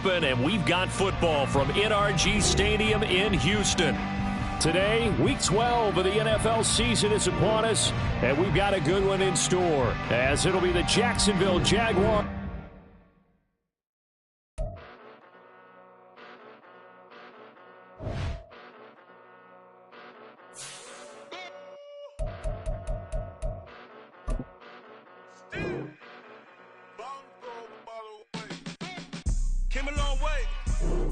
open, and we've got football from NRG Stadium in Houston. Today, Week 12 of the NFL season is upon us, and we've got a good one in store, as it'll be the Jacksonville Jaguars. Came a long way,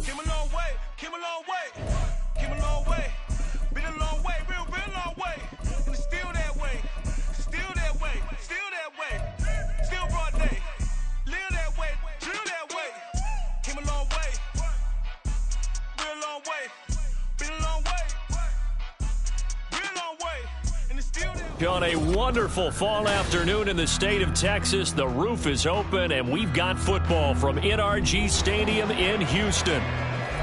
came a long way, came a long way, came a long way, been a long way, real long way, and it's still that way, still that way, still that way, still broad day, live that way, drill that way, came a long way, real long way, been a long way, real long way, and it's still that way. On a wonderful fall afternoon in the state of Texas, the roof is open, and we've got football from NRG Stadium in Houston.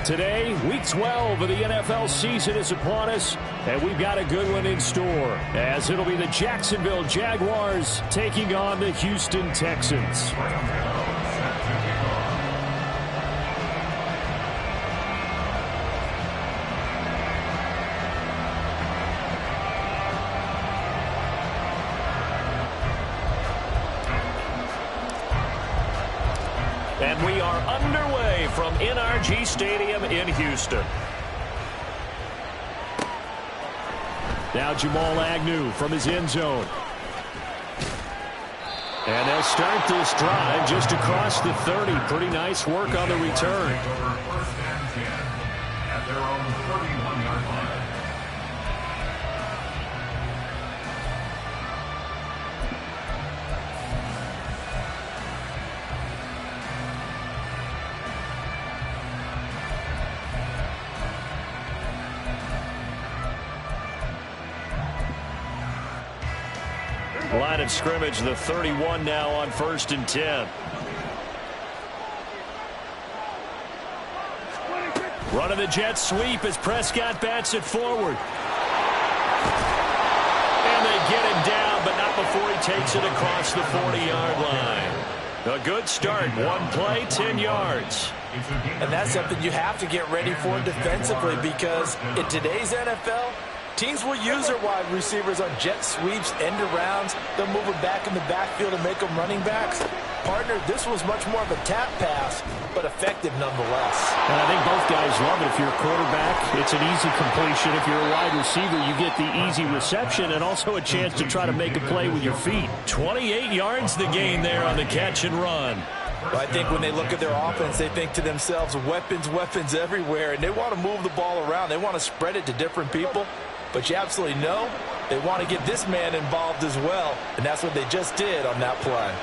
Today, Week 12 of the NFL season is upon us, and we've got a good one in store, as it'll be the Jacksonville Jaguars taking on the Houston Texans. And we are underway from NRG Stadium in Houston. Now Jamal Agnew from his end zone. And they'll start this drive just across the 30. Pretty nice work on the return. At their own 31-yard line. Line of scrimmage, the 31 now on 1st and 10. Running the jet sweep as Prescott bats it forward. And they get him down, but not before he takes it across the 40-yard line. A good start. One play, 10 yards. And that's something you have to get ready for defensively, because in today's NFL, teams will use their wide receivers on jet sweeps, end arounds. They'll move them back in the backfield and make them running backs. Partner, this was much more of a tap pass, but effective nonetheless. And I think both guys love it. If you're a quarterback, it's an easy completion. If you're a wide receiver, you get the easy reception and also a chance to try to make a play with your feet. 28 yards the gain there on the catch and run. Well, I think when they look at their offense, they think to themselves, weapons, weapons everywhere, and they want to move the ball around. They want to spread it to different people. But you absolutely know they want to get this man involved as well, and that's what they just did on that play.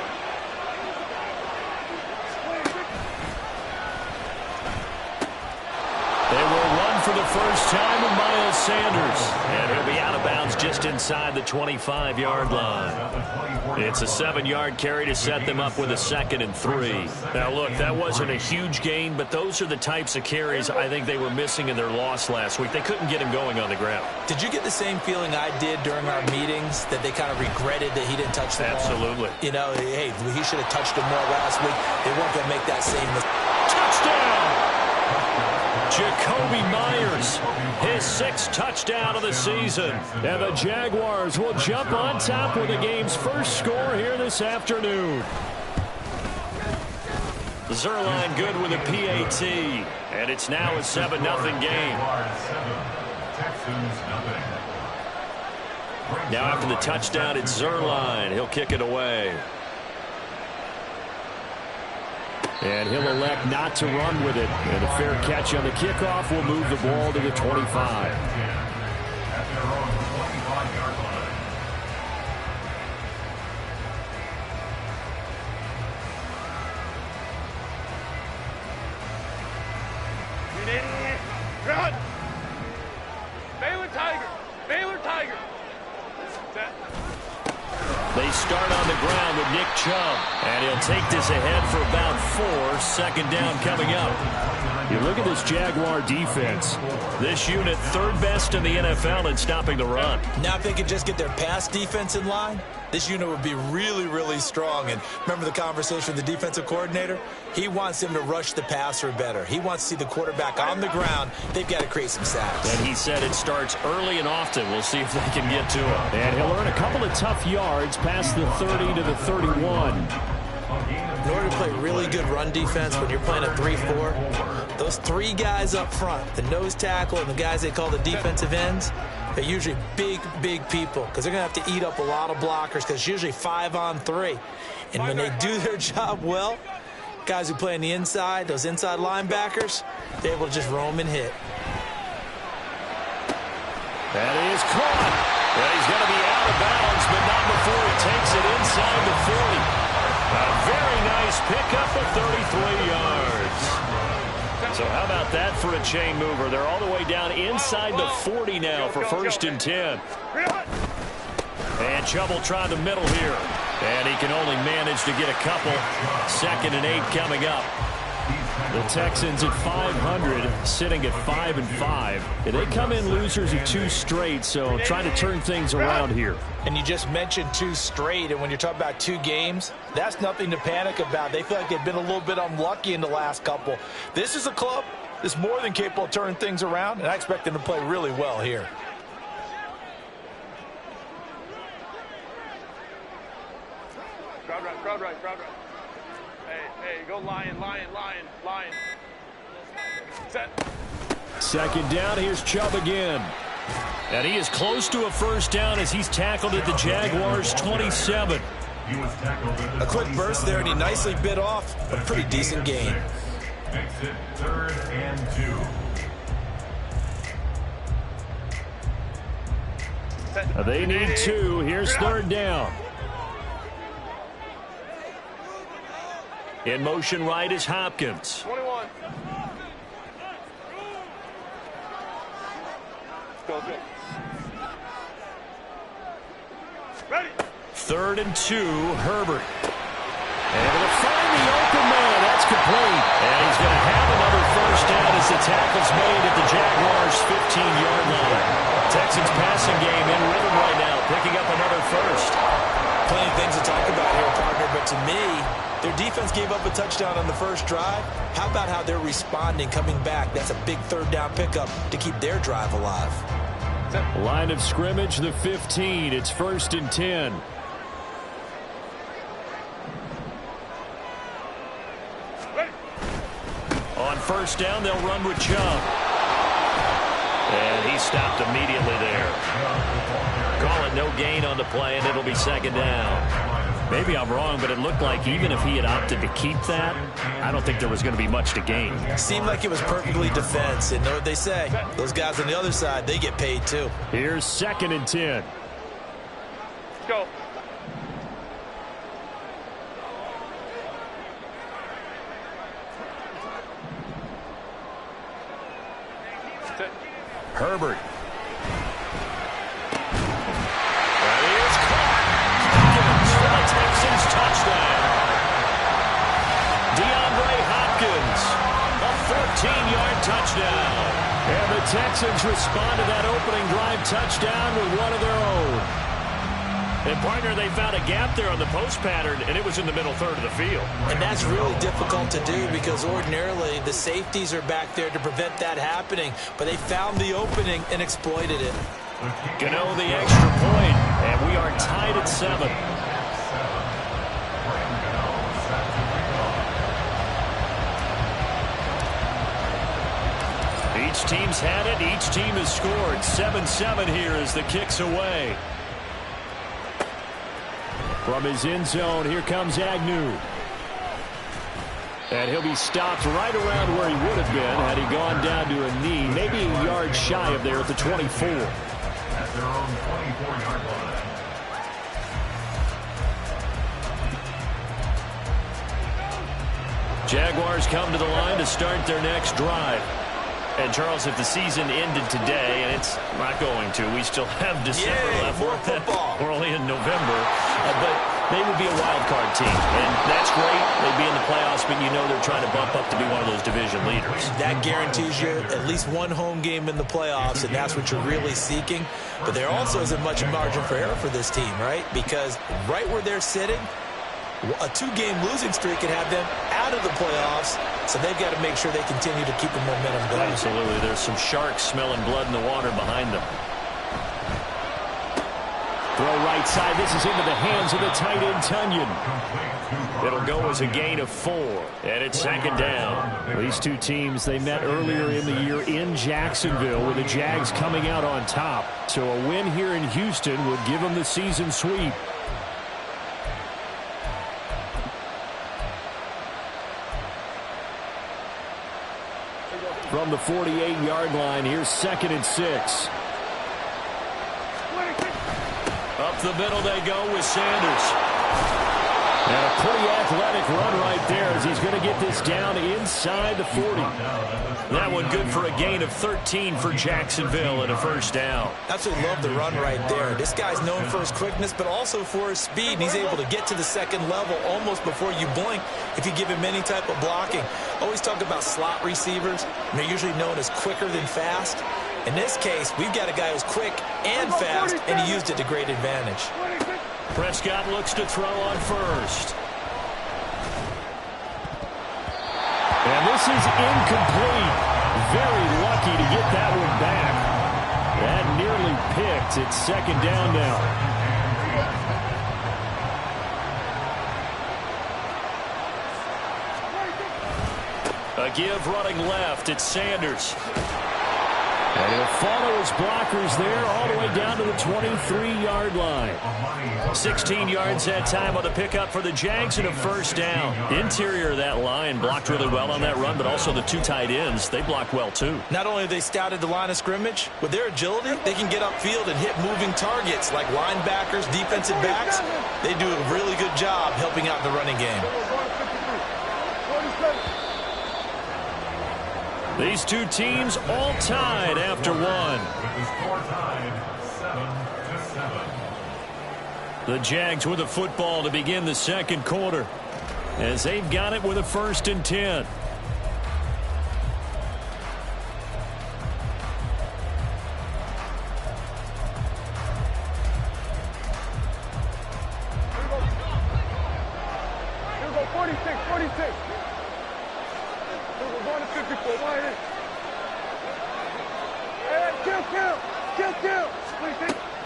They will run for the first time with Miles Sanders, and he'll be out of bounds just inside the 25-yard line. It's a 7-yard carry to set them up with a 2nd and 3. Now, look, that wasn't a huge gain, but those are the types of carries I think they were missing in their loss last week. They couldn't get him going on the ground. Did you get the same feeling I did during our meetings, that they kind of regretted that he didn't touch the ball? Absolutely. You know, hey, he should have touched him more last week. They weren't going to make that same mistake. Touchdown! Jacoby Myers, his 6th touchdown of the season. And the Jaguars will jump on top with the game's first score here this afternoon. Zerline good with a PAT, and it's now a 7-0 game. Now after the touchdown, it's Zerline. He'll kick it away. And he'll elect not to run with it. And a fair catch on the kickoff will move the ball to the 25. Run! Baylor Tiger! Baylor Tiger! They start on the ground with Nick Chubb. And he'll take this ahead for about 4. 2nd down coming up. You look at this Jaguar defense. This unit, third best in the NFL in stopping the run. Now if they could just get their pass defense in line, this unit would be really, really strong. And remember the conversation with the defensive coordinator? He wants them to rush the passer better. He wants to see the quarterback on the ground. They've got to create some sacks. And he said it starts early and often. We'll see if they can get to him. And he'll earn a couple of tough yards past the 30 to the 31. In order to play really good run defense when you're playing a 3-4, those three guys up front, the nose tackle and the guys they call the defensive ends, they're usually big, big people because they're going to have to eat up a lot of blockers because it's usually 5-on-3. And when they do their job well, guys who play on the inside, those inside linebackers, they're able to just roam and hit. That is caught. And he's going to be out of bounds, but not before he takes it inside the 40. A very nice pickup of 33 yards. So how about that for a chain mover? They're all the way down inside the 40 now for 1st and 10. And Chubb will try the middle here. And he can only manage to get a couple. 2nd and 8 coming up. The Texans at 500, sitting at 5-5. They come in losers of 2 straight, so trying to turn things around here. And you just mentioned 2 straight, and when you're talking about 2 games, that's nothing to panic about. They feel like they've been a little bit unlucky in the last couple. This is a club that's more than capable of turning things around, and I expect them to play really well here. Crowd right. Hey, go lion. Set. 2nd down, here's Chubb again. And he is close to a 1st down as he's tackled at the Jaguars' 27. A quick burst there, and he nicely bit off a pretty decent gain. Exit 3rd and 2. They need 2. Here's 3rd down. In motion right is Hopkins. 21. Go. Ready. 3rd and 2, Herbert. Able to find the open man. That's complete. And he's going to have another 1st down as the tackle's made at the Jaguars' 15-yard line. Texans passing game in rhythm right now, picking up another 1st. Plenty of things to talk about here, partner, but to me, their defense gave up a touchdown on the 1st drive. How about how they're responding, coming back? That's a big 3rd down pickup to keep their drive alive. Line of scrimmage, the 15. It's 1st and 10. On 1st down, they'll run with Chubb. And he stopped immediately there. Call it no gain on the play, and it'll be 2nd down. Maybe I'm wrong, but it looked like even if he had opted to keep that, I don't think there was going to be much to gain. Seemed like it was perfectly defense. And know what they say? Those guys on the other side, they get paid too. Here's 2nd and 10. Go. Herbert. Texans touchdown. DeAndre Hopkins, a 14-yard touchdown. And the Texans respond to that opening drive touchdown with one of their own. And, partner, they found a gap there on the post pattern, and it was in the middle 3rd of the field. And that's really difficult to do because ordinarily the safeties are back there to prevent that happening. But they found the opening and exploited it. Gano the extra point, and we are tied at 7. Each team's had it. Each team has scored. 7-7 here as the kick's away. From his end zone, here comes Agnew. And he'll be stopped right around where he would have been had he gone down to a knee, maybe a yard shy of there at the 24. At their own 24-yard line. Jaguars come to the line to start their next drive. And, Charles, if the season ended today, and it's not going to, we still have December left. More football. We're only in November. But they would be a wild card team. And that's great. They'd be in the playoffs, but you know they're trying to bump up to be one of those division leaders. That guarantees you at least one home game in the playoffs, and that's what you're really seeking. But there also isn't much margin for error for this team, right? Because right where they're sitting, a 2-game losing streak can have them out of the playoffs, so they've got to make sure they continue to keep the momentum going. Absolutely. There's some sharks smelling blood in the water behind them. Throw right side. This is into the hands of the tight end, Tunyon. It'll go as a gain of 4, and it's second down. These two teams, they met earlier in the year in Jacksonville with the Jags coming out on top. So a win here in Houston would give them the season sweep. From the 48-yard line, here's 2nd and 6. Up the middle they go with Sanders. And a pretty athletic run right there as he's going to get this down inside the 40. That one good for a gain of 13 for Jacksonville and a first down. Absolutely love the run right there. This guy's known for his quickness, but also for his speed. And he's able to get to the second level almost before you blink if you give him any type of blocking. Always talk about slot receivers, and they're usually known as quicker than fast. In this case, we've got a guy who's quick and fast, and he used it to great advantage. Prescott looks to throw on first. And this is incomplete. Very lucky to get that one back. That nearly picked. It's second down now. A give running left. It's Sanders. And he'll follow his blockers there all the way down to the 23-yard line. 16 yards that time on the pickup for the Jags and a first down. Interior of that line blocked really well on that run, but also the 2 tight ends, they blocked well too. Not only have they scouted the line of scrimmage, with their agility, they can get upfield and hit moving targets like linebackers, defensive backs. They do a really good job helping out the running game. These two teams all tied after one. The Jags with the football to begin the second quarter as they've got it with a 1st and 10.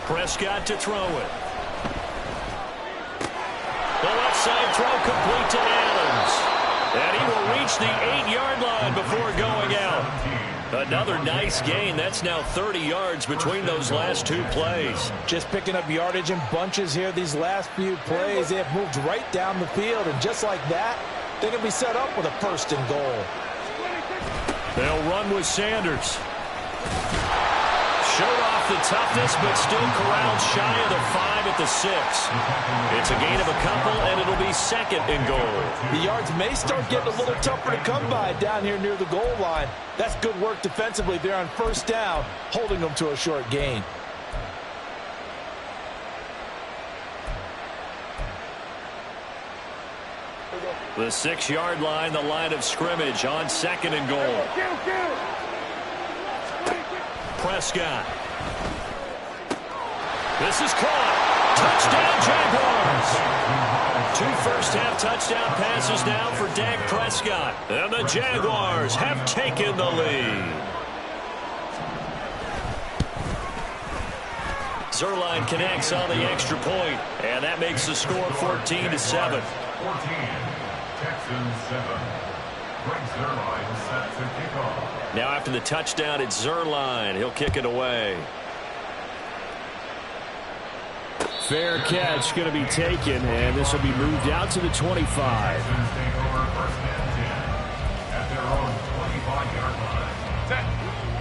Prescott to throw it. The left side throw complete to Adams. And he will reach the 8-yard line before going out. Another nice gain. That's now 30 yards between those last 2 plays. Just picking up yardage in bunches here these last few plays. They have moved right down the field, and just like that, they can be set up with a 1st and goal. They'll run with Sanders. Showed off the toughness, but still corralled shy of the 5 at the 6. It's a gain of a couple, and it'll be 2nd and goal. The yards may start getting a little tougher to come by down here near the goal line. That's good work defensively there on 1st down, holding them to a short gain. The 6-yard line, the line of scrimmage on 2nd and goal. Prescott. This is caught. Touchdown, Jaguars. 2 first-half touchdown passes now for Dak Prescott. And the Jaguars have taken the lead. Zerline connects on the extra point, and that makes the score 14-7. 14, Texans 7. Greg Zerline set to kick off. Now after the touchdown, it's Zerline. He'll kick it away. Fair catch going to be taken, and this will be moved out to the 25.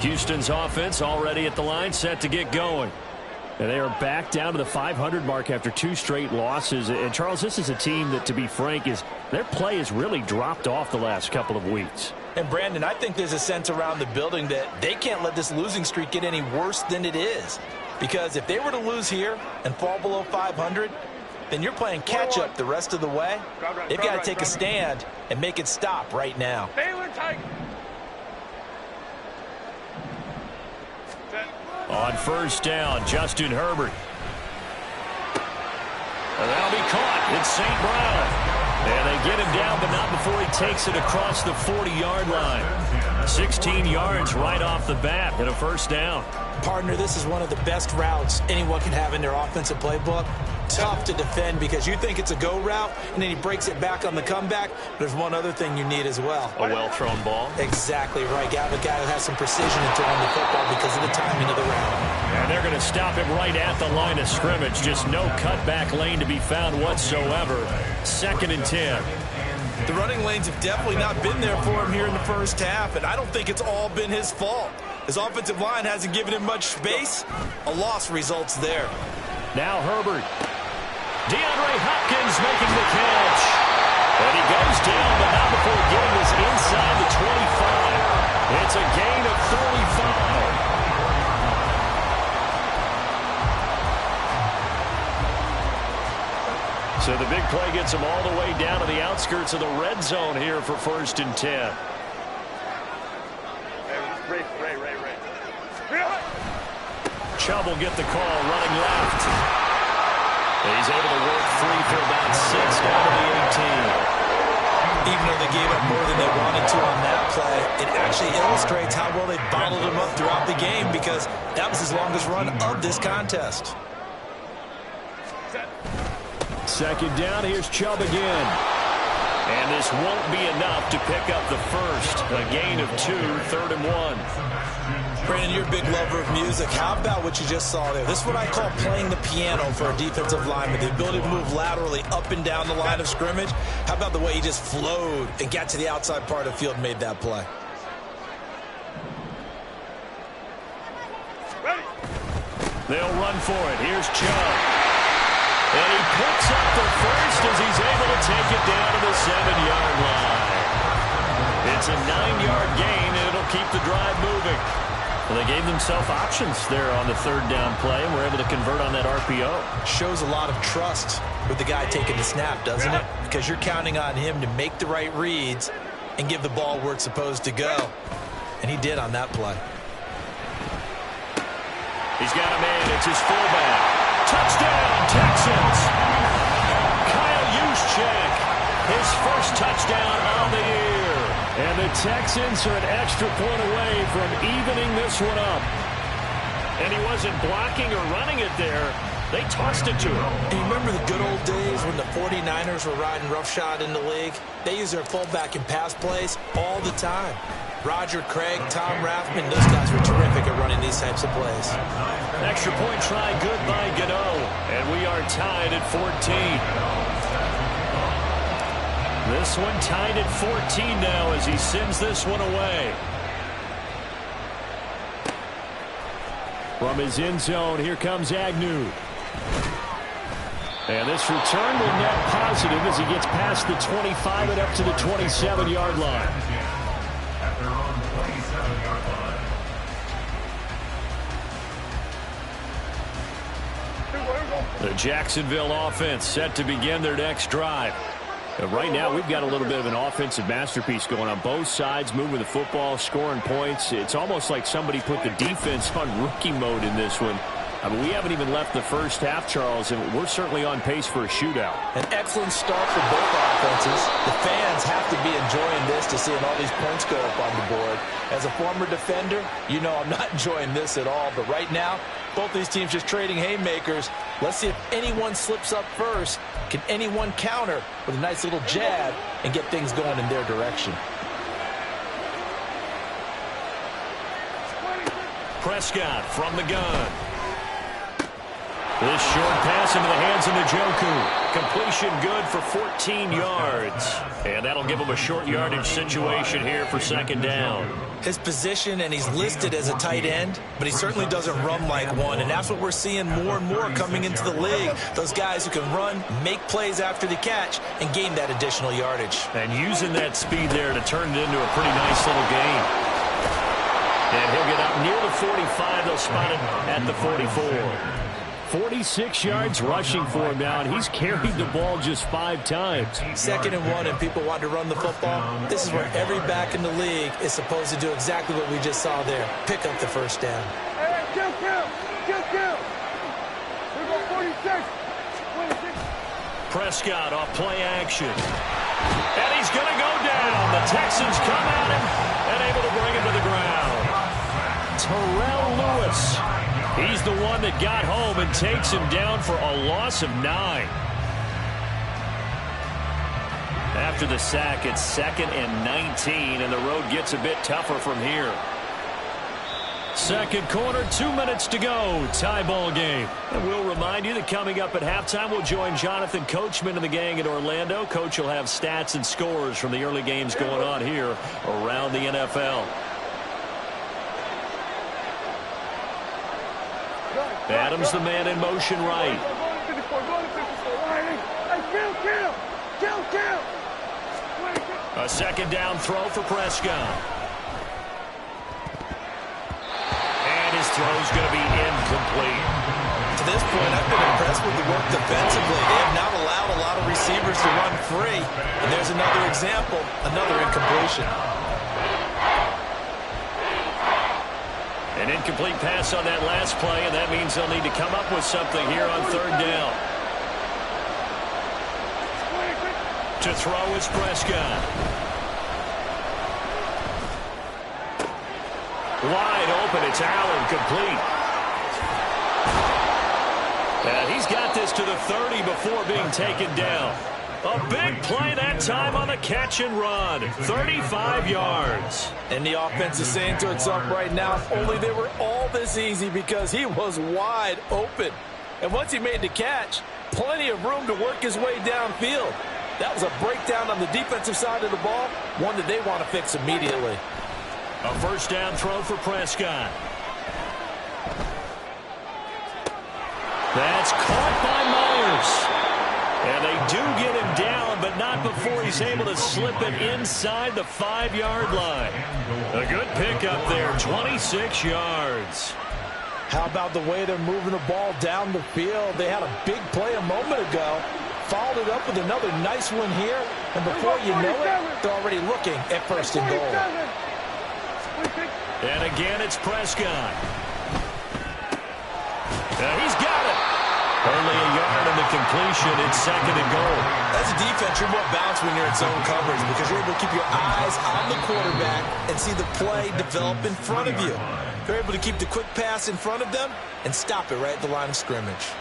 Houston's offense already at the line, set to get going. And they are back down to the 500 mark after 2 straight losses. And, Charles, this is a team that, to be frank, their play has really dropped off the last couple of weeks. And, Brandon, I think there's a sense around the building that they can't let this losing streak get any worse than it is. Because if they were to lose here and fall below 500, then you're playing catch-up the rest of the way. They've got to take a stand and make it stop right now. Baylor tight. On first down, Justin Herbert. And that'll be caught. It's St. Brown. And they get him down, but not before he takes it across the 40-yard line. 16 yards right off the bat and a first down. Partner, this is one of the best routes anyone can have in their offensive playbook. Tough to defend because you think it's a go route, and then he breaks it back on the comeback. There's one other thing you need as well. A well-thrown ball. Exactly right. Got a guy who has some precision in throwing the football because of the timing of the route. And they're going to stop him right at the line of scrimmage. Just no cutback lane to be found whatsoever. 2nd and 10. The running lanes have definitely not been there for him here in the first half, and I don't think it's all been his fault. His offensive line hasn't given him much space. A loss results there. Now Herbert. DeAndre Hopkins making the catch. And he goes down, but not before getting this inside the 25. It's a gain of 35. So the big play gets him all the way down to the outskirts of the red zone here for 1st and 10. Chubb will get the call running left. He's able to work free for about 6 down to the 18. Even though they gave up more than they wanted to on that play, it actually illustrates how well they bottled him up throughout the game because that was his longest run of this contest. 2nd down, here's Chubb again. And this won't be enough to pick up the first. A gain of 2, 3rd and 1. Brandon, you're a big lover of music. How about what you just saw there? This is what I call playing the piano for a defensive lineman. The ability to move laterally up and down the line of scrimmage. How about the way he just flowed and got to the outside part of the field and made that play? They'll run for it. Here's Chubb. And he picks up the first as he's able to take it down to the 7-yard line. It's a 9-yard gain, and it'll keep the drive moving. Well, they gave themselves options there on the 3rd down play, and were able to convert on that RPO. Shows a lot of trust with the guy taking the snap, doesn't it? Because you're counting on him to make the right reads and give the ball where it's supposed to go. And he did on that play. He's got a man. It's his fullback. Touchdown, Texans. Kyle Juszczyk, his first touchdown on the year. And the Texans are an extra point away from evening this one up. And he wasn't blocking or running it there. They tossed it to him. And you remember the good old days when the 49ers were riding roughshod in the league? They used their fullback in pass plays all the time. Roger Craig, Tom Rathman, those guys were terrific at running these types of plays. Extra point try good by Gano. And we are tied at 14. This one tied at 14 now as he sends this one away. From his end zone, here comes Agnew. And this return will net positive as he gets past the 25 and up to the 27-yard line. At their own 27-yard line. The Jacksonville offense set to begin their next drive. And right now, we've got a little bit of an offensive masterpiece going on both sides, moving the football, scoring points. It's almost like somebody put the defense on rookie mode in this one. I mean, we haven't even left the first half, Charles, and we're certainly on pace for a shootout. An excellent start for both offenses. The fans have to be enjoying this to seeing all these points go up on the board. As a former defender, you know I'm not enjoying this at all. But right now, both these teams just trading haymakers. Let's see if anyone slips up first. Can anyone counter with a nice little jab and get things going in their direction? Prescott from the gun. This short pass into the hands of Njoku. Completion good for 14 yards. And that'll give him a short yardage situation here for 2nd down. His position, and he's listed as a tight end, but he certainly doesn't run like one. And that's what we're seeing more and more coming into the league. Those guys who can run, make plays after the catch, and gain that additional yardage. And using that speed there to turn it into a pretty nice little gain. And he'll get up near the 45. They'll spot it at the 44. 46 yards rushing for him now, and he's carried the ball just 5 times. 2nd and 1, and people want to run the football. This is where every back in the league is supposed to do exactly what we just saw there. Pick up the first down. Hey, kill. We're going 46. Prescott off play action. And he's going to go down. The Texans come at him and able to bring him to the ground. Terrell Lewis. He's the one that got home and takes him down for a loss of 9. After the sack, it's 2nd and 19, and the road gets a bit tougher from here. Second quarter, 2 minutes to go. Tie ball game. And we'll remind you that coming up at halftime, we'll join Jonathan Coachman and the gang in Orlando. Coach will have stats and scores from the early games going on here around the NFL. Adams, the man in motion right. A 2nd down throw for Prescott. And his throw's going to be incomplete. To this point, I've been impressed with the work defensively. They have not allowed a lot of receivers to run free. And there's another example, another incompletion. An incomplete pass on that last play, and that means they'll need to come up with something here on 3rd down. To throw is Prescott. Wide open, it's Allen, complete. And he's got this to the 30 before being taken down. A big play that time on the catch and run. 35 yards. And the offense is saying to itself right now, if only they were all this easy, because he was wide open. And once he made the catch, plenty of room to work his way downfield. That was a breakdown on the defensive side of the ball, one that they want to fix immediately. A 1st down throw for Prescott. That's caught by Myers. And they do get him down, but not before he's able to slip it inside the 5-yard line. A good pickup there, 26 yards. How about the way they're moving the ball down the field? They had a big play a moment ago, followed it up with another nice one here, and before you know it, they're already looking at 1st and goal. And again, it's Prescott. He's got it. Only a yard in the completion. It's 2nd and goal. As a defense, you're more balanced when you're in zone coverage because you're able to keep your eyes on the quarterback and see the play develop in front of you. You're able to keep the quick pass in front of them and stop it right at the line of scrimmage.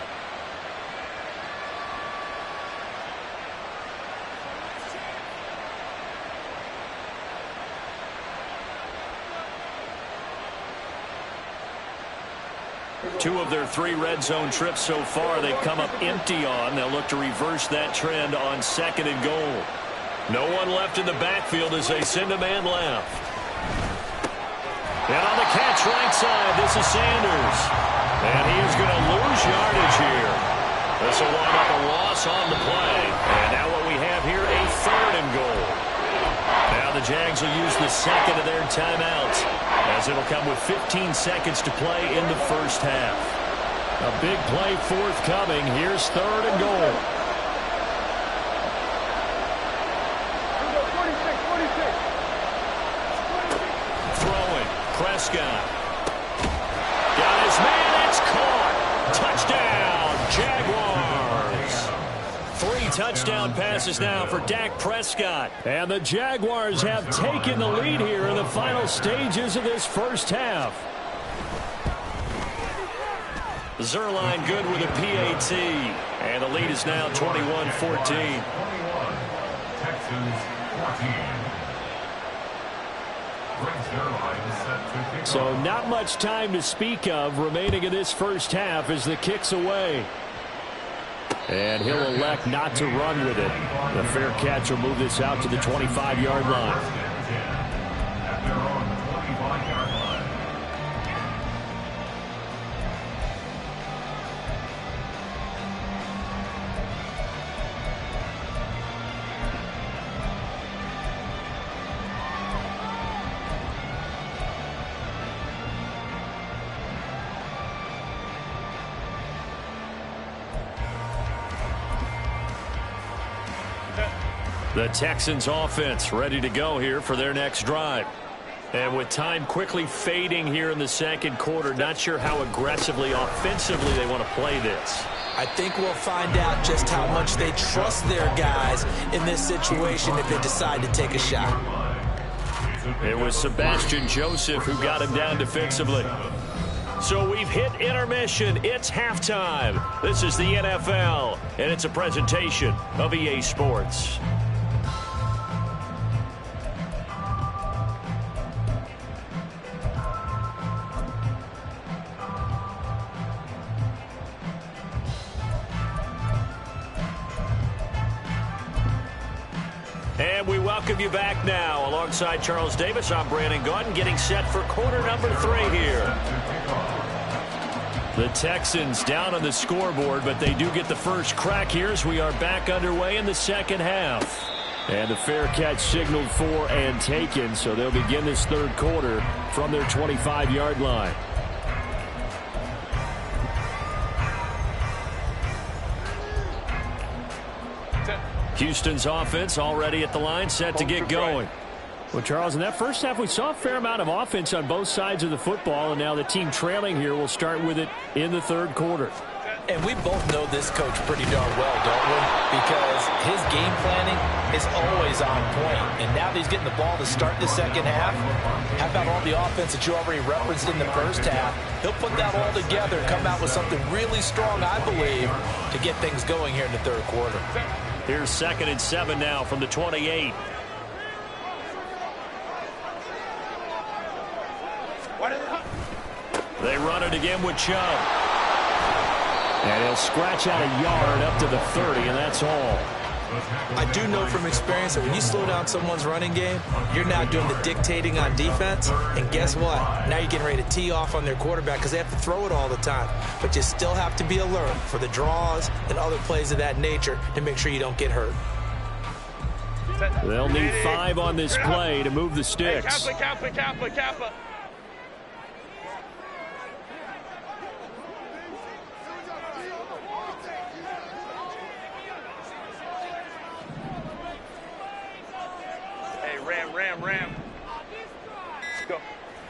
Two of their 3 red zone trips so far they've come up empty on. They'll look to reverse that trend on 2nd and goal. No one left in the backfield as they send a man left. And on the catch right side, this is Sanders. And he is going to lose yardage here. This will wind up a loss on the play. And now what we have here, a 3rd and goal. Now the Jags will use the 2nd of their timeouts, as it'll come with 15 seconds to play in the 1st half. A big play forthcoming. Here's 3rd and goal. 46. Throwing. Prescott. Got his man. It's caught. Touchdown, Jaguars. 3 touchdown passes now for Dak Prescott. And the Jaguars have taken the lead here in the final stages of this 1st half. Zerline good with a PAT. And the lead is now 21-14. Texans 14. So not much time to speak of remaining in this 1st half as the kick's away. And he'll elect not to run with it. The fair catch will move this out to the 25-yard line. The Texans offense ready to go here for their next drive. And with time quickly fading here in the second quarter, not sure how aggressively, offensively they want to play this. I think we'll find out just how much they trust their guys in this situation if they decide to take a shot. It was Sebastian Joseph who got him down defensively. So we've hit intermission. It's halftime. This is the NFL, and it's a presentation of EA Sports. And we welcome you back now. Alongside Charles Davis, I'm Brandon Gaudin, getting set for quarter number 3 here. The Texans down on the scoreboard, but they do get the first crack here as we are back underway in the second half. And the fair catch signaled for and taken, so they'll begin this third quarter from their 25-yard line. Houston's offense already at the line, set to get going. Well, Charles, in that first half, we saw a fair amount of offense on both sides of the football, and now the team trailing here will start with it in the third quarter. And we both know this coach pretty darn well, don't we? Because his game planning is always on point. And now that he's getting the ball to start the second half, how about all the offense that you already referenced in the first half? He'll put that all together and come out with something really strong, I believe, to get things going here in the third quarter. Here's 2nd and 7 now from the 28. They run it again with Chubb. And he'll scratch out a yard up to the 30, and that's all. I do know from experience that when you slow down someone's running game, you're now doing the dictating on defense. And guess what? Now you're getting ready to tee off on their quarterback because they have to throw it all the time. But you still have to be alert for the draws and other plays of that nature to make sure you don't get hurt. They'll need 5 on this play to move the sticks. Hey, Kappa. Ram. Let's go.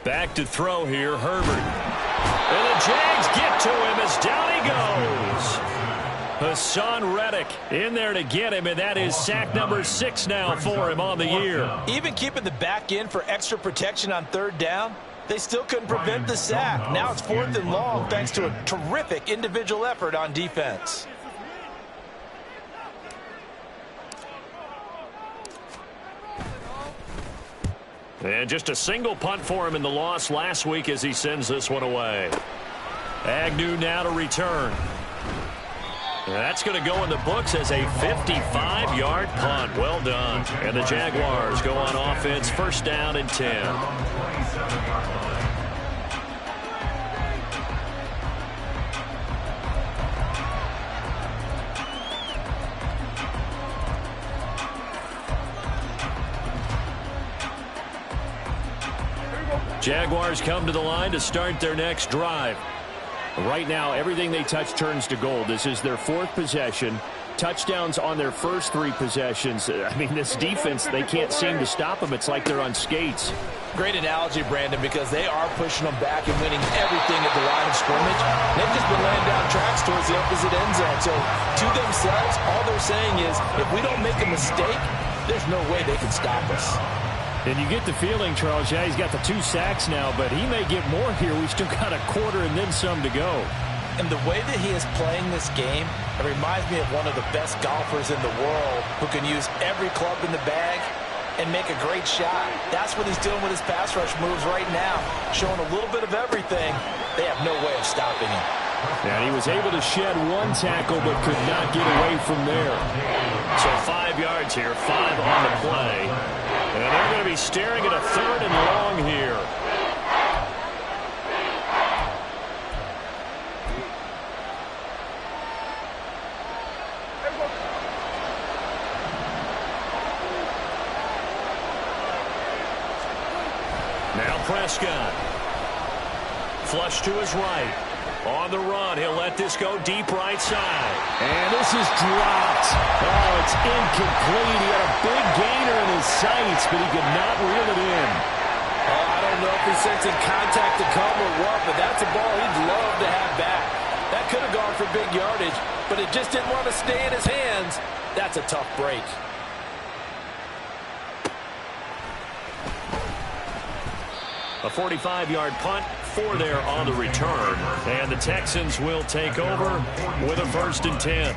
Back to throw here, Herbert. And the Jags get to him as down he goes. Hassan Reddick in there to get him, and that is sack number 6 now for him on the year. Even keeping the back in for extra protection on third down, they still couldn't prevent the sack. Now it's 4th and long thanks to a terrific individual effort on defense. And just a single punt for him in the loss last week as he sends this one away. Agnew now to return. And that's going to go in the books as a 55-yard punt. Well done. And the Jaguars go on offense, 1st down and 10. Jaguars come to the line to start their next drive. Right now, everything they touch turns to gold. This is their 4th possession. Touchdowns on their first 3 possessions. I mean, this defense, they can't seem to stop them. It's like they're on skates. Great analogy, Brandon, because they are pushing them back and winning everything at the line of scrimmage. They've just been laying down tracks towards the opposite end zone. So, to themselves, all they're saying is, if we don't make a mistake, there's no way they can stop us. And you get the feeling, Charles, yeah, he's got the 2 sacks now, but he may get more here. We've still got a quarter and then some to go. And the way that he is playing this game, it reminds me of one of the best golfers in the world who can use every club in the bag and make a great shot. That's what he's doing with his pass rush moves right now, showing a little bit of everything. They have no way of stopping him. And he was able to shed 1 tackle but could not get away from there. So 5 yards here, 5 on the play. And they're going to be staring at a 3rd and long here. Now Prescott. Flush to his right. On the run, he'll let this go deep right side. And this is dropped. Oh, it's incomplete. He had a big gainer in his sights, but he could not reel it in. Oh, I don't know if he's sensing contact to come or what, but that's a ball he'd love to have back. That could have gone for big yardage, but it just didn't want to stay in his hands. That's a tough break. A 45-yard punt for there on the return. And the Texans will take over with a 1st and 10.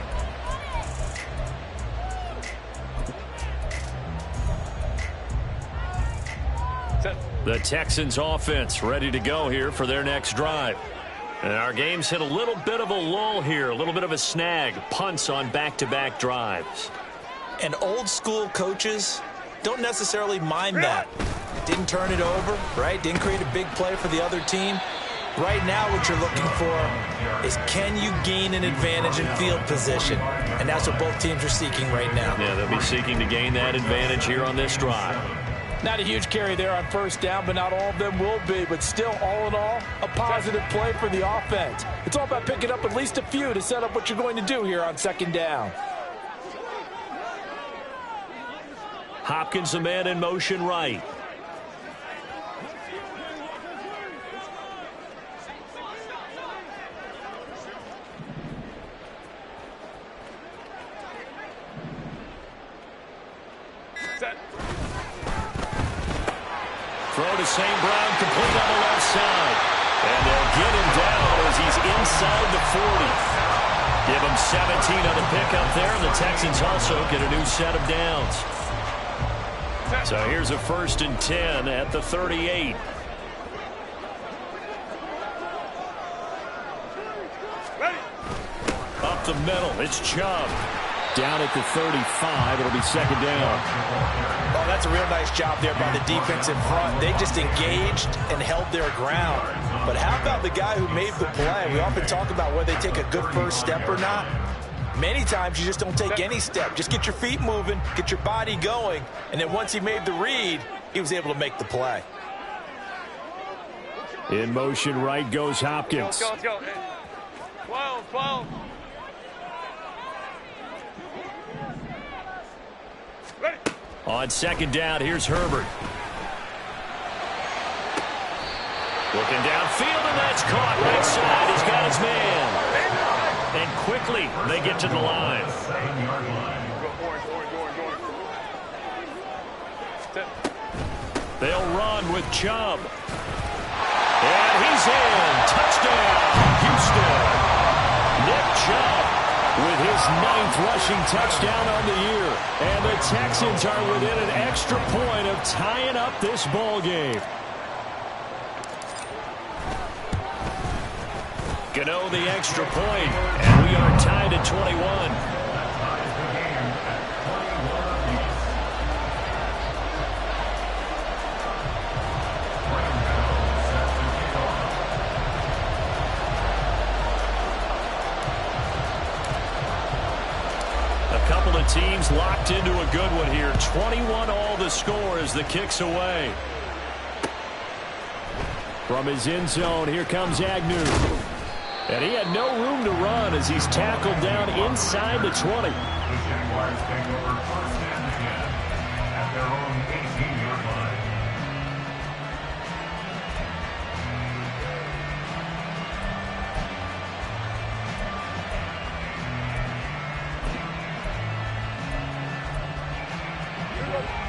The Texans offense ready to go here for their next drive. And our game's hit a little bit of a lull here, a little bit of a snag. Punts on back-to-back drives. And old school coaches don't necessarily mind that. Didn't turn it over, right? Didn't create a big play for the other team. Right now what you're looking for is, can you gain an advantage in field position? And that's what both teams are seeking right now. Yeah, they'll be seeking to gain that advantage here on this drive. Not a huge carry there on 1st down, but not all of them will be. But still, all in all, a positive play for the offense. It's all about picking up at least a few to set up what you're going to do here on 2nd down. Hopkins, the man in motion right. Throw to St. Brown, complete on the left side. And they'll get him down as he's inside the 40. Give him 17 on the pickup there, and the Texans also get a new set of downs. So here's a 1st and 10 at the 38. Up the middle, it's Chubb. Down at the 35, it'll be 2nd down. Oh, that's a real nice job there by the defense in front. They just engaged and held their ground. But how about the guy who made the play? We often talk about whether they take a good first step or not. Many times you just don't take any step. Just get your feet moving, get your body going, and then once he made the read, he was able to make the play. In motion right goes Hopkins. Let's go. 12. Ready. On 2nd down, here's Herbert. Looking downfield, and that's caught right side. He's got his man. And quickly, they get to the line. They'll run with Chubb. And he's in. Touchdown, Houston. Nick Chubb with his 9th rushing touchdown on the year. And the Texans are within an extra point of tying up this ball game. Gano the extra point, and we are tied at 21. A couple of teams locked into a good one here. 21 all the score as the kick's away. From his end zone, here comes Agnew. And he had no room to run as he's tackled down inside the 20. The Jaguars take over 1st and 10 at their own 18-yard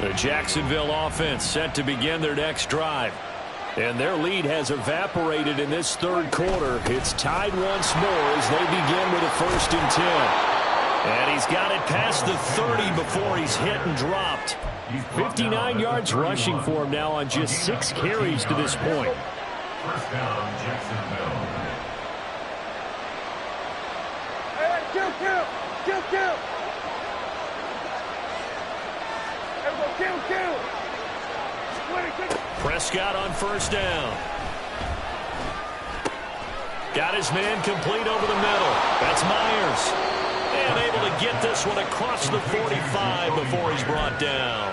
line. The Jacksonville offense set to begin their next drive. And their lead has evaporated in this 3rd quarter. It's tied once more as they begin with a 1st and 10. And he's got it past the 30 before he's hit and dropped. 59 yards rushing for him now on just 6 carries to this point. 1st down, Jacksonville. Hey, kill. Everybody, kill. Prescott on 1st down. Got his man complete over the middle. That's Myers. And able to get this one across the 45 before he's brought down.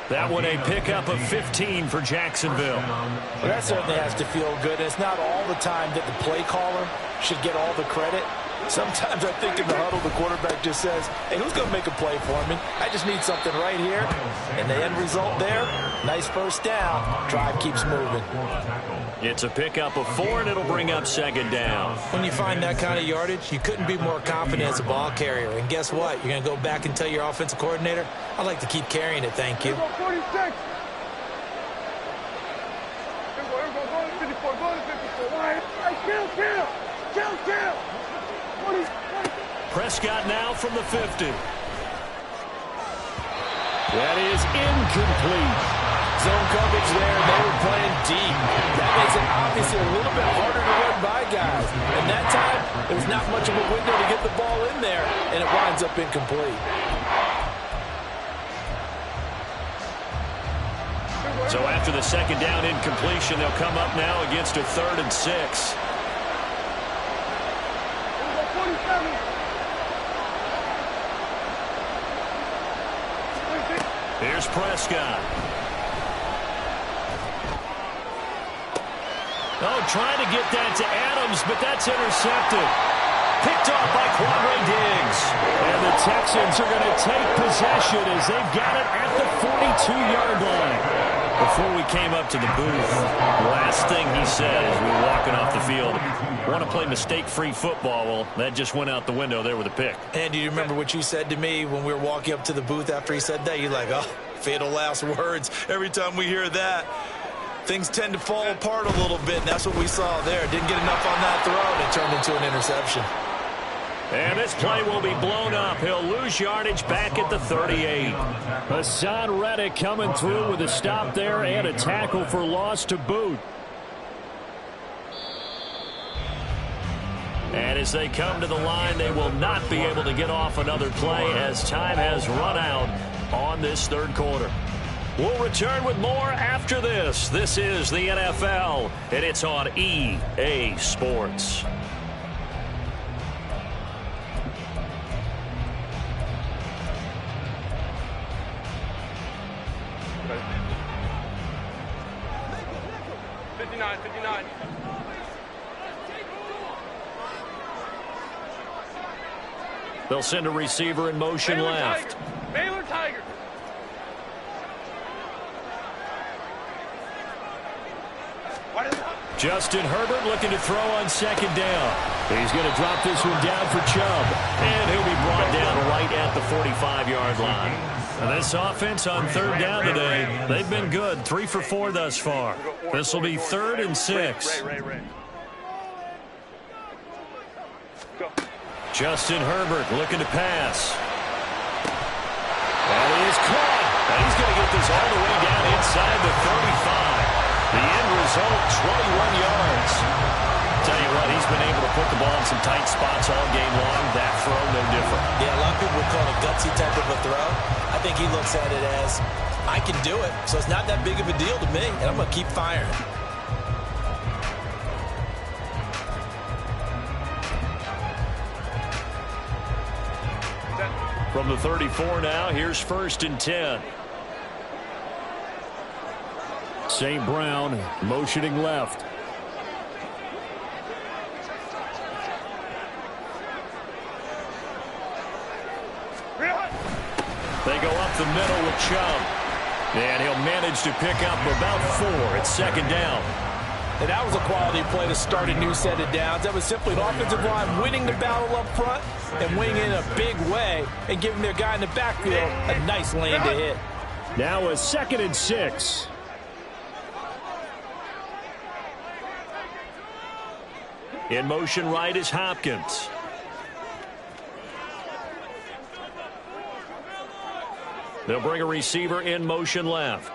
That one a pickup of 15 for Jacksonville. Well, that certainly has to feel good. It's not all the time that the play caller should get all the credit. Sometimes I think in the huddle, the quarterback just says, hey, who's going to make a play for me? I just need something right here. And the end result there, nice first down. Drive keeps moving. It's a pickup of 4, and it'll bring up second down. When you find that kind of yardage, you couldn't be more confident as a ball carrier. And guess what? You're going to go back and tell your offensive coordinator, I'd like to keep carrying it, thank you. 46. Here we go, go to 54, go to 54. Kill. 40. Prescott now from the 50. That is incomplete. Zone coverage there. They were playing deep. That makes it obviously a little bit harder to run by guys. And that time, there was not much of a window to get the ball in there, and it winds up incomplete. So after the second down incompletion, they'll come up now against a 3rd and 6. Here's Prescott. Oh, trying to get that to Adams, but that's intercepted. Picked off by Quandre Diggs. And the Texans are going to take possession as they've got it at the 42-yard line. Before we came up to the booth, the last thing he said as we were walking off the field, want to play mistake-free football. Well, that just went out the window there with a pick. And do you remember what you said to me when we were walking up to the booth after he said that? You're like, oh, fatal last words. Every time we hear that, things tend to fall apart a little bit, and that's what we saw there. Didn't get enough on that throw, and it turned into an interception. And this play will be blown up. He'll lose yardage back at the 38. Hassan Reddick coming through with a stop there and a tackle for loss to boot. And as they come to the line, they will not be able to get off another play as time has run out on this third quarter. We'll return with more after this. This is the NFL, and it's on EA Sports. They'll send a receiver in motion left. Baylor Tiger. Justin Herbert looking to throw on second down. He's going to drop this one down for Chubb. And he'll be brought down right at the 45-yard line. And this offense on third down today, they've been good. 3 for 4 thus far. This will be 3rd and 6. Justin Herbert looking to pass. And he is caught. And he's going to get this all the way down inside the 35. The end result, 21 yards. Tell you what, he's been able to put the ball in some tight spots all game long. That throw, no different. Yeah, a lot of people would call it a gutsy type of a throw. I think he looks at it as, I can do it, so it's not that big of a deal to me, and I'm going to keep firing. From the 34 now, here's 1st and 10. St. Brown motioning left. They go up the middle with Chubb. And he'll manage to pick up about 4. It's second down. And that was a quality play to start a new set of downs. That was simply an offensive line winning the battle up front and winning in a big way and giving their guy in the backfield a nice lane to hit. Now a 2nd and 6. In motion right is Hopkins. They'll bring a receiver in motion left.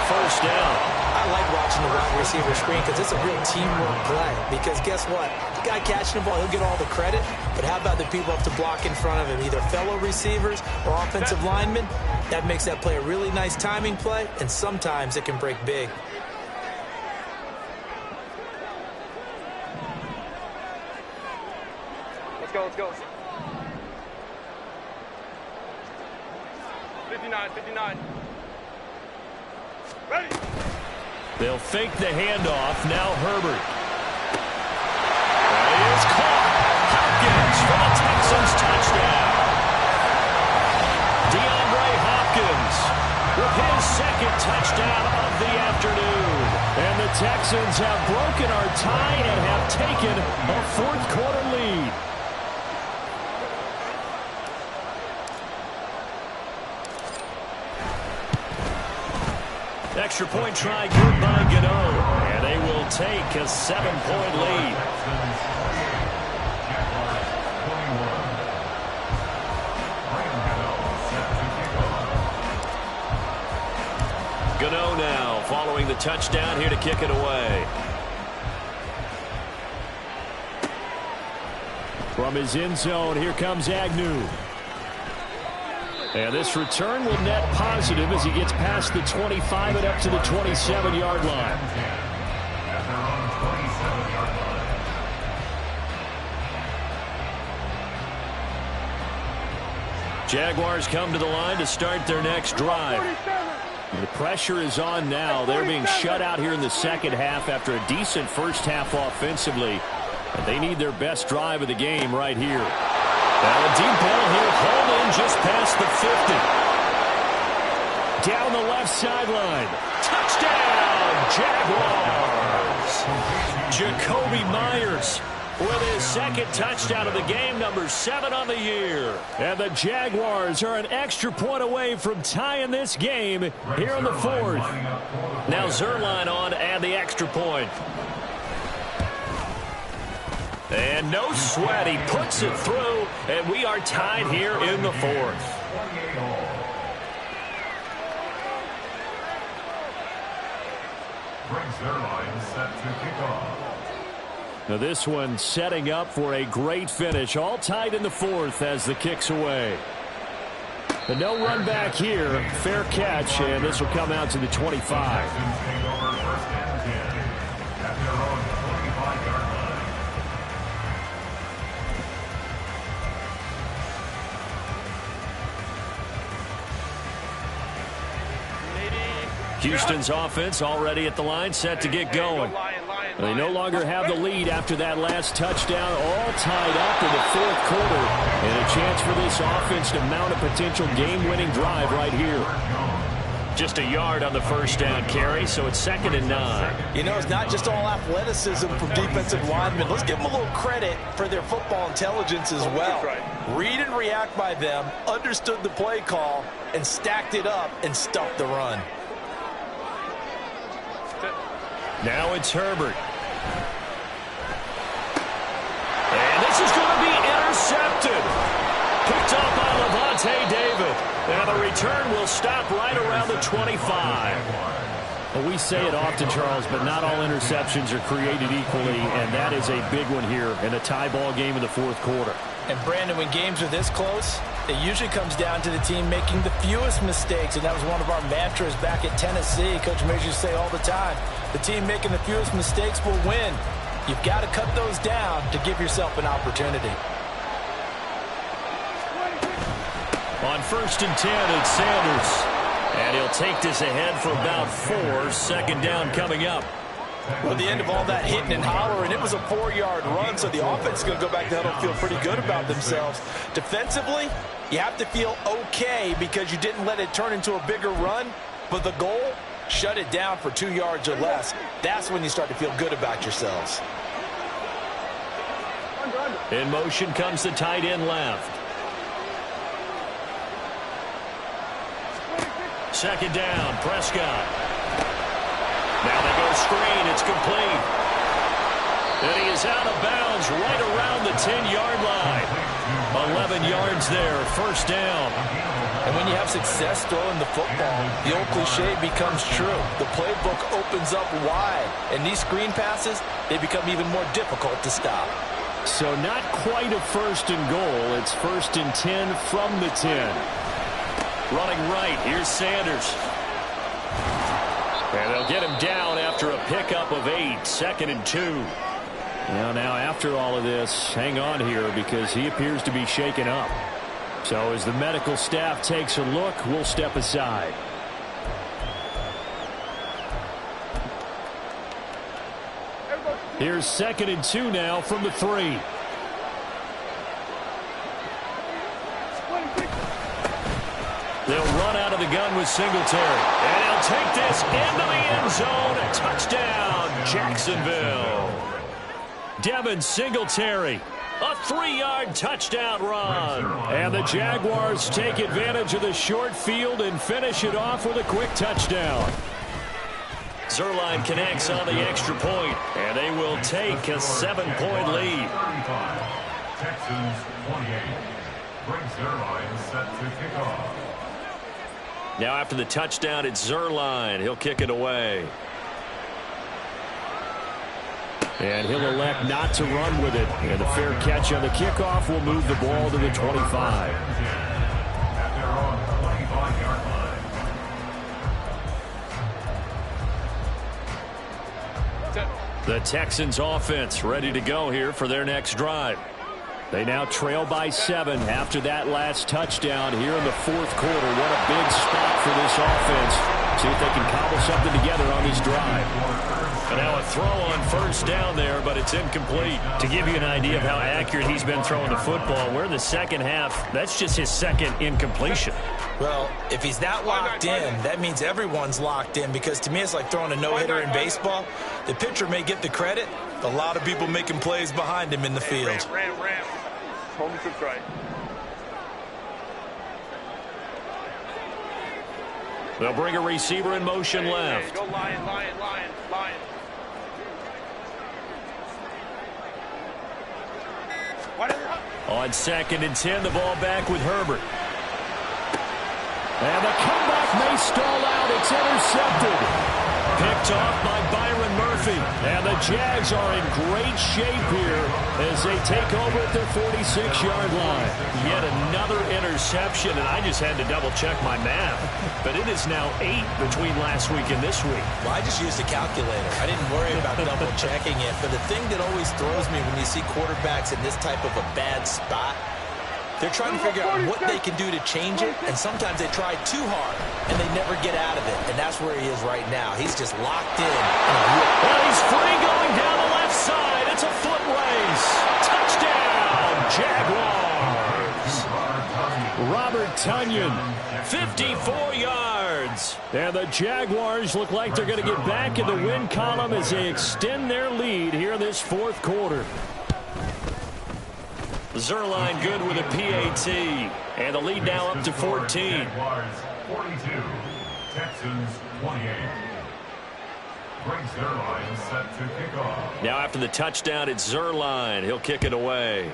First down. I like watching the wide receiver screen because it's a real teamwork play. Because guess what? The guy catching the ball, he'll get all the credit. But how about the people up to block in front of him, either fellow receivers or offensive linemen? That makes that play a really nice timing play, and sometimes it can break big. Let's go, let's go. 59, 59. Ready? They'll fake the handoff. Now Herbert. He is caught. Hopkins for the Texans touchdown. DeAndre Hopkins with his second touchdown of the afternoon. And the Texans have broken our tie and have taken a fourth quarter lead. Extra point try good by Gano. And they will take a 7-point lead. Gano now following the touchdown here to kick it away. From his end zone, here comes Agnew. And this return will net positive as he gets past the 25 and up to the 27-yard line. Jaguars come to the line to start their next drive. The pressure is on now. They're being shut out here in the second half after a decent first half offensively. And they need their best drive of the game right here. Now a deep ball here, hauled in just past the 50. Down the left sideline. Touchdown, Jaguars. Jacoby Myers with his second touchdown of the game, number 7 on the year. And the Jaguars are an extra point away from tying this game here in the fourth. Now Zerline on and the extra point. And no sweat, he puts it through, and we are tied here in the fourth. Now this one setting up for a great finish, all tied in the fourth as the kick's away. But no run back here, fair catch, and this will come out to the 25. Houston's offense already at the line, set to get going. They no longer have the lead after that last touchdown, all tied up in the fourth quarter. And a chance for this offense to mount a potential game-winning drive right here. Just a yard on the first down carry, so it's 2nd and 9. You know, it's not just all athleticism from defensive linemen. Let's give them a little credit for their football intelligence as well. Read and react by them, understood the play call, and stacked it up and stuffed the run. Now it's Herbert. And this is going to be intercepted. Picked up by Levante David. And the return will stop right around the 25. Well, we say it often, Charles, but not all interceptions are created equally, and that is a big one here in a tie ball game in the fourth quarter. And, Brandon, when games are this close, it usually comes down to the team making the fewest mistakes, and that was one of our mantras back at Tennessee. Coach Major used to say all the time, the team making the fewest mistakes will win. You've got to cut those down to give yourself an opportunity. On 1st and 10, it's Sanders. And he'll take this ahead for about 4. 2nd down coming up. Well, at the end of all that hitting and hollering, it was a 4-yard run, so the offense is going to go back to huddle and feel pretty good about themselves. Defensively, you have to feel okay because you didn't let it turn into a bigger run, but the goal, shut it down for 2 yards or less. That's when you start to feel good about yourselves. In motion comes the tight end left. 2nd down, Prescott. Now they go screen. It's complete. And he is out of bounds right around the 10-yard line. 11 yards there, 1st down. And when you have success throwing the football, the old cliche becomes true. The playbook opens up wide. And these screen passes, they become even more difficult to stop. So not quite a 1st and goal. It's 1st and 10 from the 10. Running right, here's Sanders. And they'll get him down after a pickup of 8, 2nd and 2. Now after all of this, hang on here because he appears to be shaken up. So as the medical staff takes a look, we'll step aside. Here's 2nd and 2 now from the 3. They'll run out of the gun with Singletary. And he'll take this into the end zone. A touchdown, Jacksonville. Devin Singletary. A 3-yard touchdown run. And the Jaguars take advantage of the short field and finish it off with a quick touchdown. Zerline connects on the extra point, and they will take a 7-point lead. Texans 28. Greg Zerline set to kick off. Now after the touchdown, it's Zerline. He'll kick it away. And he'll elect not to run with it. And the fair catch on the kickoff will move the ball to the 25. At their own 25-yard line. The Texans offense ready to go here for their next drive. They now trail by 7 after that last touchdown here in the 4th quarter. What a big spot for this offense. See if they can cobble something together on this drive. And now a throw on 1st down there, but it's incomplete. To give you an idea of how accurate he's been throwing the football, we're in the second half. That's just his 2nd incompletion. Well, if he's not locked in, that means everyone's locked in, because to me it's like throwing a no-hitter in baseball. The pitcher may get the credit, a lot of people making plays behind him in the field. Ram. Home to try. They'll bring a receiver in motion left. Go Lion. On 2nd and 10, the ball back with Herbert. And the comeback may stall out. It's intercepted. Picked off by Byron Murphy. And the Jags are in great shape here as they take over at their 46-yard line. Yet another interception, and I just had to double-check my math. But it is now 8 between last week and this week. Well, I just used a calculator. I didn't worry about double-checking it. But the thing that always throws me when you see quarterbacks in this type of a bad spot, they're trying to figure out what they can do to change it, and sometimes they try too hard, and they never get out of it, and that's where he is right now. He's just locked in. Well, he's free going down the left side. It's a foot race. Touchdown, Jaguars. Robert Tonyan, 54 yards. And the Jaguars look like they're going to get back in the win column as they extend their lead here in this 4th quarter. Zerline good with a PAT. And the lead now up to 14. Jaguars 42. Texans 28. Greg Zerline set to kick off. Now after the touchdown, it's Zerline. He'll kick it away.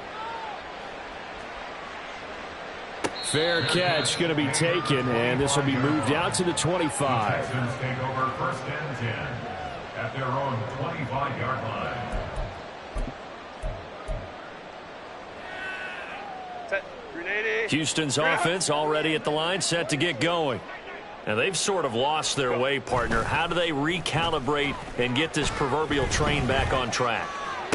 Fair catch going to be taken, and this will be moved out to the 25. Texans take over 1st and 10 at their own 25-yard line. Houston's offense already at the line, set to get going. Now they've sort of lost their way, partner. How do they recalibrate and get this proverbial train back on track?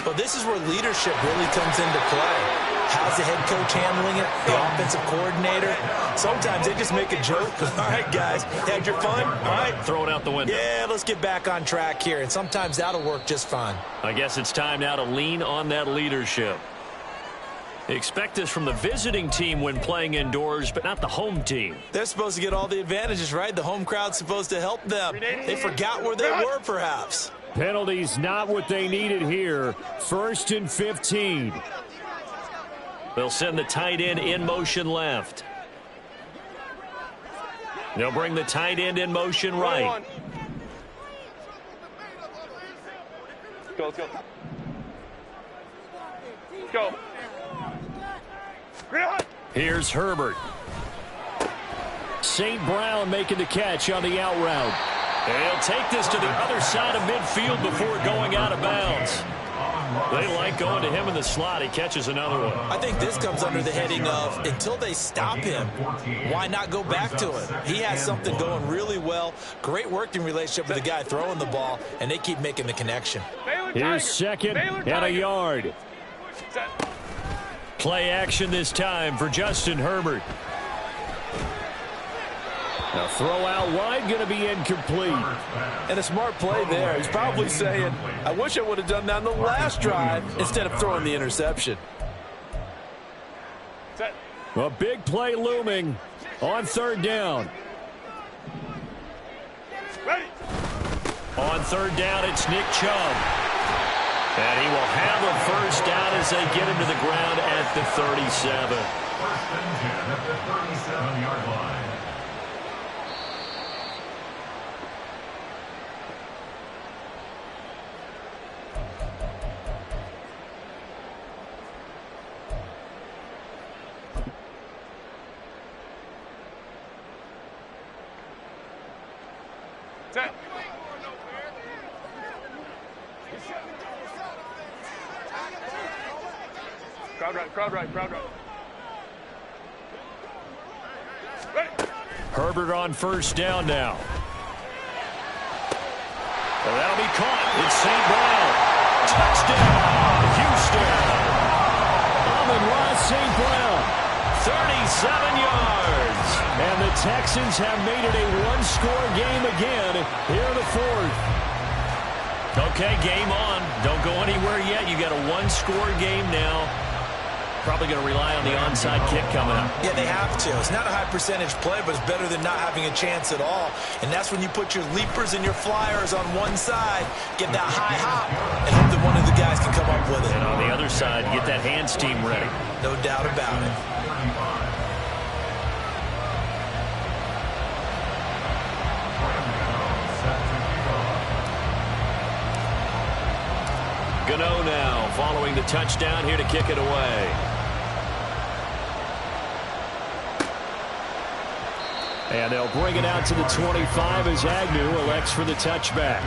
Well, this is where leadership really comes into play. How's the head coach handling it? The offensive coordinator? Sometimes they just make a joke. All right, guys, had your fun? All right. Throw it out the window. Yeah, let's get back on track here. And sometimes that'll work just fine. I guess it's time now to lean on that leadership. Expect this from the visiting team when playing indoors, but not the home team. They're supposed to get all the advantages, right? The home crowd's supposed to help them. They forgot where they were, perhaps. Penalties not what they needed here. 1st and 15. They'll send the tight end in motion left. They'll bring the tight end in motion right. Go. Here's Herbert. St. Brown making the catch on the out route. And he'll take this to the other side of midfield before going out of bounds. They like going to him in the slot. He catches another one. I think this comes under the heading of until they stop him, why not go back to it? He has something going really well. Great working relationship with the guy throwing the ball, and they keep making the connection. Here's second and a yard. Play action this time for Justin Herbert. Now throw out wide, going to be incomplete. And a smart play there. He's probably saying, I wish I would have done that on the last drive instead of throwing the interception. A big play looming on third down. Ready. On third down, it's Nick Chubb. And he will have a first down as they get him to the ground at the 37. First and 10 at the 37-yard line. Crowd right. Ready. Herbert on first down now. Well, that'll be caught. It's St. Brown. Touchdown, Houston. Amon-Ra St. Brown, 37 yards. And the Texans have made it a one-score game again here in the fourth. Okay, game on. Don't go anywhere yet. You got a one-score game now. Probably going to rely on the onside kick coming up. Yeah, they have to. It's not a high percentage play, but it's better than not having a chance at all. And that's when you put your leapers and your flyers on one side, get that high hop, and hope that one of the guys can come up with it. And on the other side, get that hands team ready. No doubt about it. Gano now following the touchdown here to kick it away. And they'll bring it out to the 25 as Agnew elects for the touchback.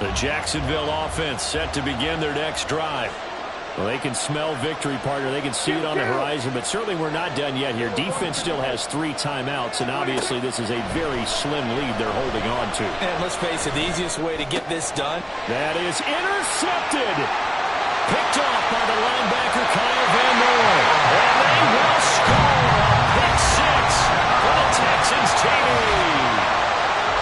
The Jacksonville offense set to begin their next drive. Well, they can smell victory, partner. They can see it on the horizon, but certainly we're not done yet here. Defense still has 3 timeouts, and obviously this is a very slim lead they're holding on to. And let's face it, the easiest way to get this done. That is intercepted. Picked off by the linebacker, Kyle Van Noy. And they will score. Pick 6 for the Texans team.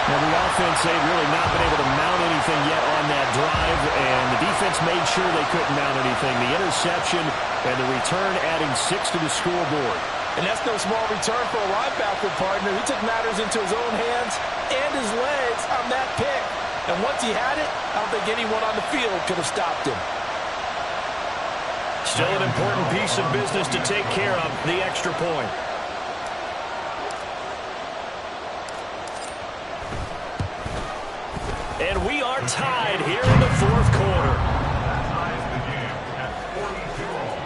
Now, the offense, they've really not been able to mount anything yet on that drive, and the defense made sure they couldn't mount anything. The interception and the return adding 6 to the scoreboard. And that's no small return for a linebacker, partner. He took matters into his own hands and his legs on that pick. And once he had it, I don't think anyone on the field could have stopped him. Still an important piece of business to take care of, the extra point. And we are tied here in the fourth quarter. That ties the game at 42-all.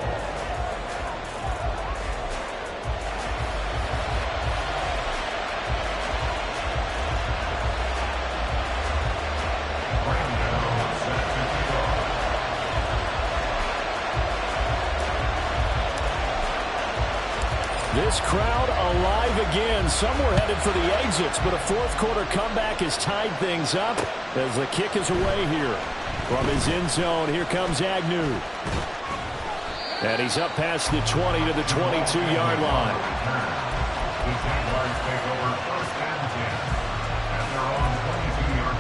This crowd alive again. Some were headed for the exits, but a fourth quarter comeback has tied things up as the kick is away here. From his end zone, here comes Agnew. And he's up past the 20 to the 22-yard line. The Jaguars take over first and 10 at their own 22-yard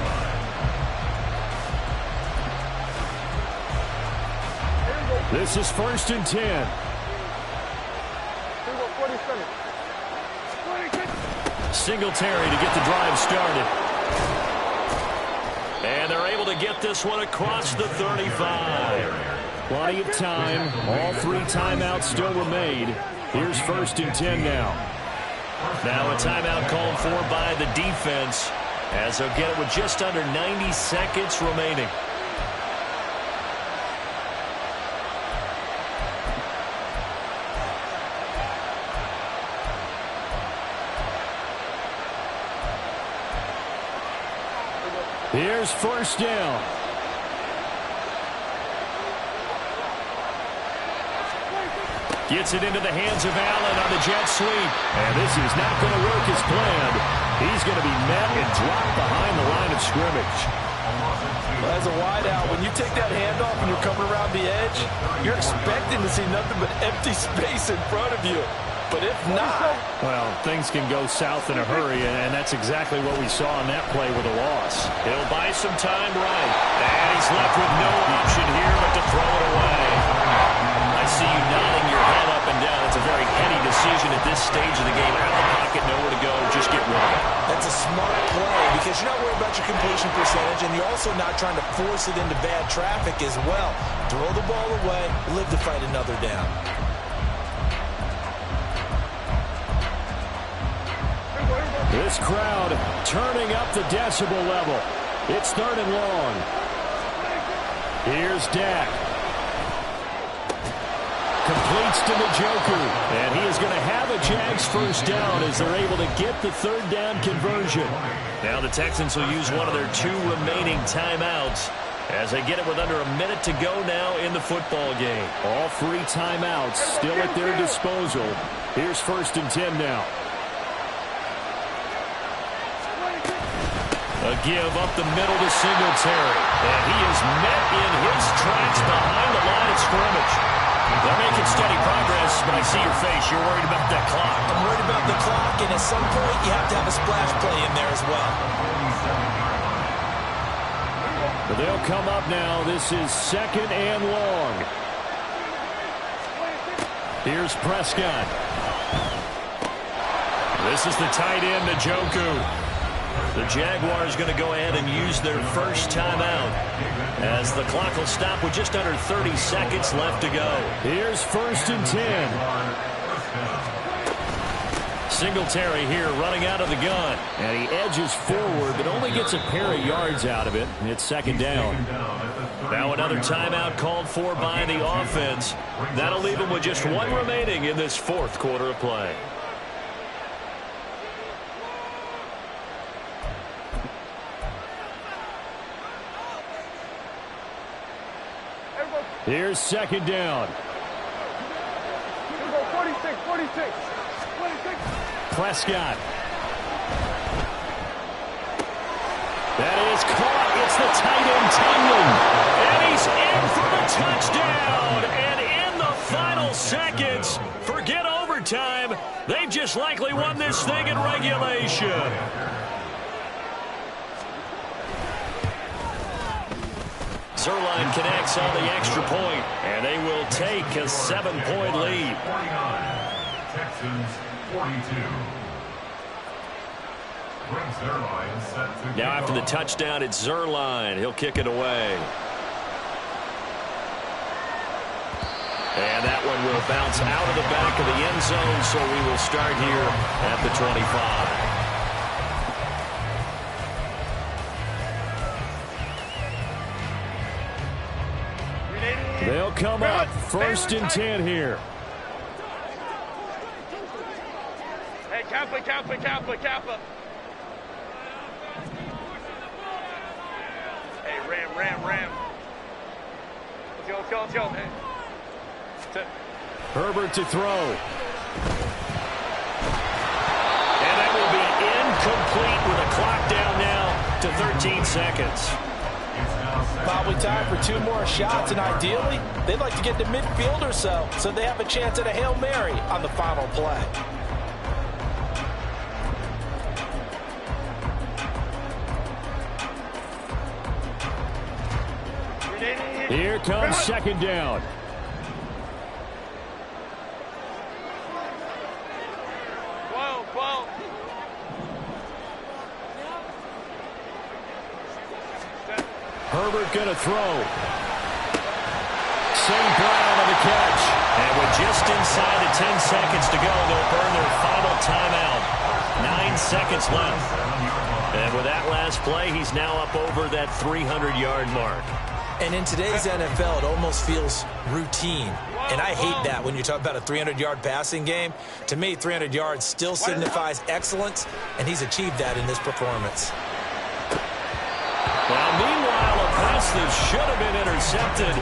line. This is first and 10. Singletary to get the drive started. And they're able to get this one across the 35. Plenty of time. All 3 timeouts still remain. Here's first and 10 now. Now a timeout called for by the defense as they'll get it with just under 90 seconds remaining. Here's first down. Gets it into the hands of Allen on the jet sweep. And this is not going to work as planned. He's going to be met and dropped behind the line of scrimmage. Well, as a wideout, when you take that handoff and you're coming around the edge, you're expecting to see nothing but empty space in front of you. But if not... Well, things can go south in a hurry, and that's exactly what we saw on that play with a loss. He'll buy some time right. And he's left with no option here but to throw it away. I see you nodding your head up and down. It's a very heady decision at this stage of the game. Out of the pocket, nowhere to go. Just get rid of it. That's a smart play because you're not worried about your completion percentage, and you're also not trying to force it into bad traffic as well. Throw the ball away, live to fight another down. This crowd turning up the decibel level. It's 3rd and long. Here's Dak. Completes to Njoku. And he is going to have a Jags first down as they're able to get the 3rd down conversion. Now the Texans will use one of their 2 remaining timeouts as they get it with under a minute to go now in the football game. All 3 timeouts still at their disposal. Here's 1st and 10 now. A give up the middle to Singletary. And he is met in his tracks behind the line of scrimmage. They're making steady progress, but I see your face. You're worried about that clock. I'm worried about the clock, and at some point you have to have a splash play in there as well. But they'll come up now. This is 2nd and long. Here's Prescott. This is the tight end, Njoku. The Jaguars going to go ahead and use their first timeout as the clock will stop with just under 30 seconds left to go. Here's 1st and 10. Singletary here running out of the gun. And he edges forward but only gets a pair of yards out of it. It's 2nd down. Now another timeout called for by the offense. That'll leave them with just 1 remaining in this 4th quarter of play. Here's 2nd down. 46, 46. Prescott. That is caught. It's the tight end, Tomlin. And he's in for the touchdown. And in the final seconds, forget overtime. They've just likely won this thing in regulation. Zerline connects on the extra point, and they will take a 7-point lead. 49, Texans 42. Now after the touchdown, it's Zerline. He'll kick it away. And that one will bounce out of the back of the end zone, so we will start here at the 25. They'll come up 1st and 10 here. Hey, Kappa. Hey, ram. Let's go. Hey. Herbert to throw. And that will be incomplete with a clock down now to 13 seconds. Probably time for 2 more shots, and ideally, they'd like to get to midfield or so they have a chance at a Hail Mary on the final play. Here comes 2nd down. Herbert going to throw. St. Brown on the catch. And with just inside of 10 seconds to go, they'll burn their final timeout. 9 seconds left. And with that last play, he's now up over that 300-yard mark. And in today's NFL, it almost feels routine. And I hate that when you talk about a 300-yard passing game. To me, 300 yards still signifies excellence, and he's achieved that in this performance. Well, pass that should have been intercepted,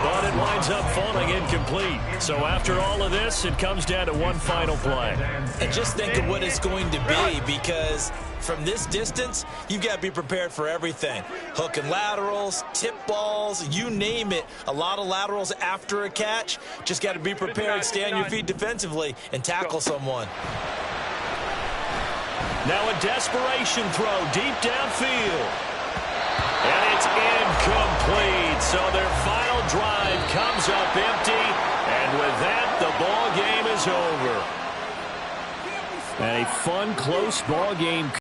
but it winds up falling incomplete. So after all of this, it comes down to one final play. And just think of what it's going to be, because from this distance, you've got to be prepared for everything. Hook and laterals, tip balls, you name it. A lot of laterals after a catch. Just got to be prepared, stay on your feet defensively, and tackle someone. Now a desperation throw deep downfield. And it's incomplete. So their final drive comes up empty. And with that, the ball game is over. And a fun, close ball game.